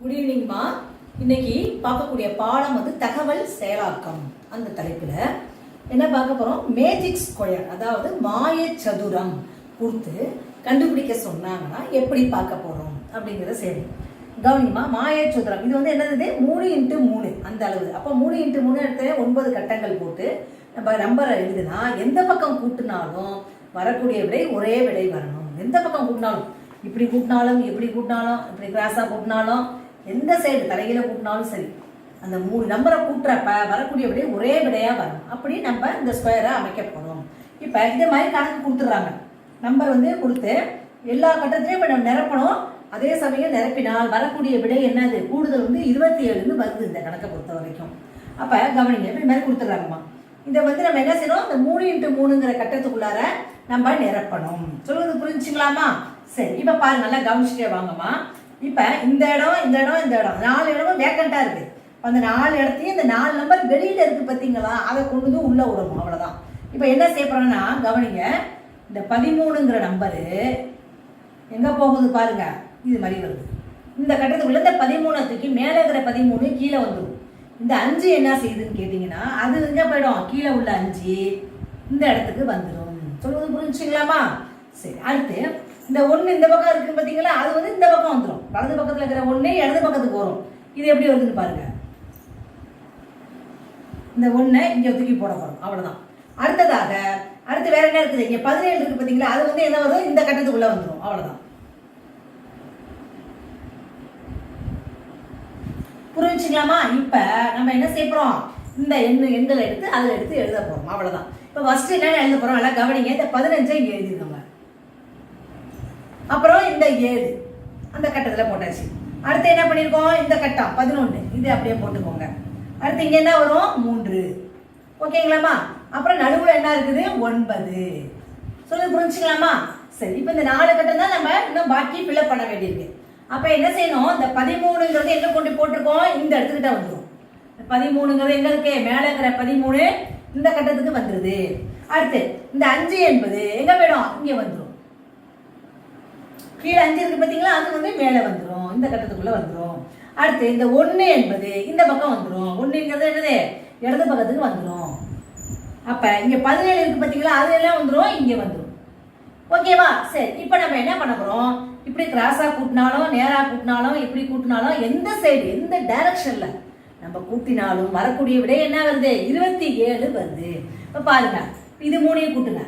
Good ஈவினிங்மா. இன்னைக்கு பார்க்கக்கூடிய பாடம் வந்து தகவல் செயலாக்கம். அந்த தலைப்பில் என்ன பார்க்க போகிறோம்? மேஜிக் ஸ்கொயர், அதாவது மாய சதுரம் கொடுத்து கண்டுபிடிக்க சொன்னாங்கன்னா எப்படி பார்க்க போகிறோம் அப்படிங்கிறத சரி கவனிமா. மாய சதுரம் இது வந்து என்னது? 3x3 அந்த அளவு. அப்போ 3x3 எடுத்து 9 கட்டங்கள் போட்டு நம்ம நம்பரை எழுதுனா எந்த பக்கம் கூட்டினாலும் வரக்கூடிய விடை ஒரே விடை வரணும். எந்த பக்கம் கூட்டினாலும், இப்படி கூட்டினாலும், எப்படி கூட்டினாலும், இப்படி கிராஸாக கூட்டினாலும், எந்த சைடு தலையில கூட்டினாலும் சரி, அந்த 3 நம்பரை கூட்டுறப்ப வரக்கூடிய விடை ஒரே விடையாக வரும். அப்படி நம்ம இந்த ஸ்கொயரை அமைக்க போகிறோம். இப்போ இதே மாதிரி கணக்கு கொடுத்துட்றாங்க. நம்பர் வந்து கொடுத்து எல்லா கட்டத்திலையும் இப்போ நம்ம நிரப்பணும். அதே சமயம் நிரப்பினால் வரக்கூடிய விடை என்னது? கூடுதல் வந்து 27ன்னு வருது இந்த கணக்கை பொறுத்த வரைக்கும். அப்போ கவனிங்க, இப்படி மாதிரி கொடுத்துட்றாங்கம்மா. இதை வந்து நம்ம என்ன செய்யணும்? இந்த 3x3ங்கிற கட்டத்துக்குள்ளார நம்ம நிரப்பணும். சொல்லுறது புரிஞ்சுங்களாமா? சரி, இப்போ பாருங்க, நல்லா கவனிச்சுட்டே வாங்கம்மா. இப்போ இந்த இடம், இந்த இடம், இந்த இடம், 4 இடமும் வேக்கண்டாக இருக்குது. அந்த 4 இடத்தையும் இந்த 4 நம்பர் வெளியில் இருக்குது பார்த்தீங்களா, அதை கொண்டு வந்து உள்ளே விடணும். அவ்வளோதான். இப்போ என்ன செய்ய போகிறோன்னா கவனிங்க, இந்த 13ங்கிற நம்பரு எங்கே போகுது பாருங்க, இது மாதிரி வருது. இந்த கட்டத்துக்குள்ளே இந்த 13 தூக்கி மேலே இருக்கிற 13 கீழே வந்துடும். இந்த 5 என்ன செய்யுதுன்னு கேட்டிங்கன்னா, அது எங்கே போயிடும்? கீழே உள்ள 5 இந்த இடத்துக்கு வந்துடும். சொல்லுவது புரிஞ்சுங்களாமா? சரி, அடுத்து இந்த 1 இந்த பக்கம் இருக்குது பார்த்தீங்களா, அது வந்து இந்த பக்கம் வந்துடும். வலது பக்கத்தில் இருக்கிற 1 இடது பக்கத்துக்கு வரும். இது எப்படி வருதுன்னு பாருங்க. இந்த 1 இங்கே தூக்கி போட போகிறோம். அவ்வளோதான். அடுத்ததாக அடுத்து வேற என்ன இருக்குது? இங்கே 17 இருக்குது பார்த்தீங்களா, அது வந்து என்ன வரும்? இந்த கட்டத்துக்குள்ளே வந்துடும். அவ்வளோதான். புரிஞ்சுக்கலாமா? இப்போ நம்ம என்ன செய்ய போகிறோம்? இந்த எண்களை எடுத்து அதில் எடுத்து எழுத போகிறோம். அவ்வளோதான். இப்போ ஃபஸ்ட்டு என்ன எழுத போகிறோம்? நல்லா கவனிங்க. இந்த 15 இங்கே எழுதிருக்கோங்க. அப்புறம் இந்த 7 அந்த கட்டத்தில் போட்டாச்சு. அடுத்து என்ன பண்ணியிருக்கோம்? இந்த கட்டம் 11 இது அப்படியே போட்டுக்கோங்க. அடுத்து இங்கே என்ன வரும்? 3. ஓகேங்களாமா? அப்புறம் நடுவில் என்ன இருக்குது? 9. சொல்லி புரிஞ்சுக்கலாமா? சரி, இப்போ இந்த 4 கட்டம் தான் நம்ம இன்னும் பாக்கி ஃபில்அப் பண்ண வேண்டியிருக்கு. அப்போ என்ன செய்யணும்? இந்த 13ங்கிறது எங்கே கொண்டு போட்டிருக்கோம்? இந்த இடத்துக்கிட்ட வந்துடும். 13ங்கிறது எங்கே இருக்கு? மேலே இருக்கிற 13 இந்த கட்டத்துக்கு வந்துடுது. அடுத்து இந்த 5 என்பது எங்கே போயிடும்? இங்கே வந்துடும். கீழே 5 இருக்கு பார்த்தீங்களா, அது வந்து மேலே வந்துடும், இந்த கட்டத்துக்குள்ளே வந்துடும். அடுத்து இந்த 1 என்பது இந்த பக்கம் வந்துடும். 1ங்கிறது என்னது? இடது பக்கத்துக்கு வந்துடும். அப்போ இங்கே 17 இருக்கு பார்த்தீங்களா, அது எல்லாம் வந்துடும், இங்கே வந்துடும். ஓகேவா? சரி, இப்போ நம்ம என்ன பண்ண போகிறோம்? இப்படி கிராஸாக கூட்டினாலும், நேராக கூட்டினாலும், இப்படி கூட்டினாலும், எந்த சைடு எந்த டைரக்ஷனில் நம்ம கூட்டினாலும் வரக்கூடிய விட என்ன வருது? 27 வருது. இப்போ பாருங்க, இது 3ஐயும் கூட்டுங்க.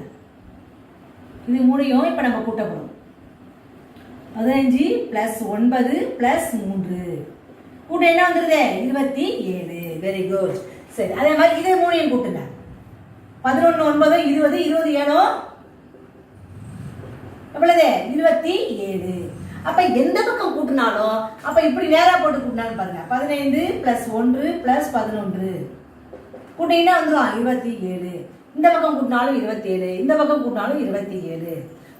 இது 3ஐயும் இப்போ நம்ம கூட்ட போகிறோம். 15 + 9 + 3 கூட்ட என்ன வந்துருது? 27. Very good. சரி, அதே மாதிரி இது 3ஐயும் கூட்டுங்க. 11 9 20 27 எவ்வளவு? 27. அப்ப எந்த பக்கம் கூட்டினாலும் அப்ப இப்படி நேரா போட்டு கூட்டினாலும் பாருங்க, 15 + 1 + 11 கூட்டிங்கன்னா வந்துடும் 27. இந்த பக்கம் கூட்டினாலும் 27, இந்த பக்கம் கூட்டினாலும் 27.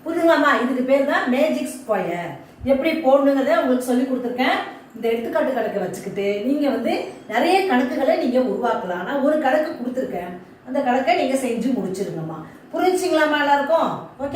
புரிஞ்சுங்களாமா? இதுக்கு பேர் தான் மேஜிக் ஸ்கொயர். எப்படி போடணுங்கிறத உங்களுக்கு சொல்லி கொடுத்துருக்கேன். இந்த எடுத்துக்காட்டு கணக்கை வச்சுக்கிட்டு நீங்க வந்து நிறைய கணக்குகளை நீங்க உருவாக்கலாம். ஆனா ஒரு கணக்கு கொடுத்துருக்கேன், அந்த கணக்கை நீங்க செஞ்சு முடிச்சிருங்கம்மா. புரிஞ்சுங்களாமா எல்லாருக்கும்? ஓகே.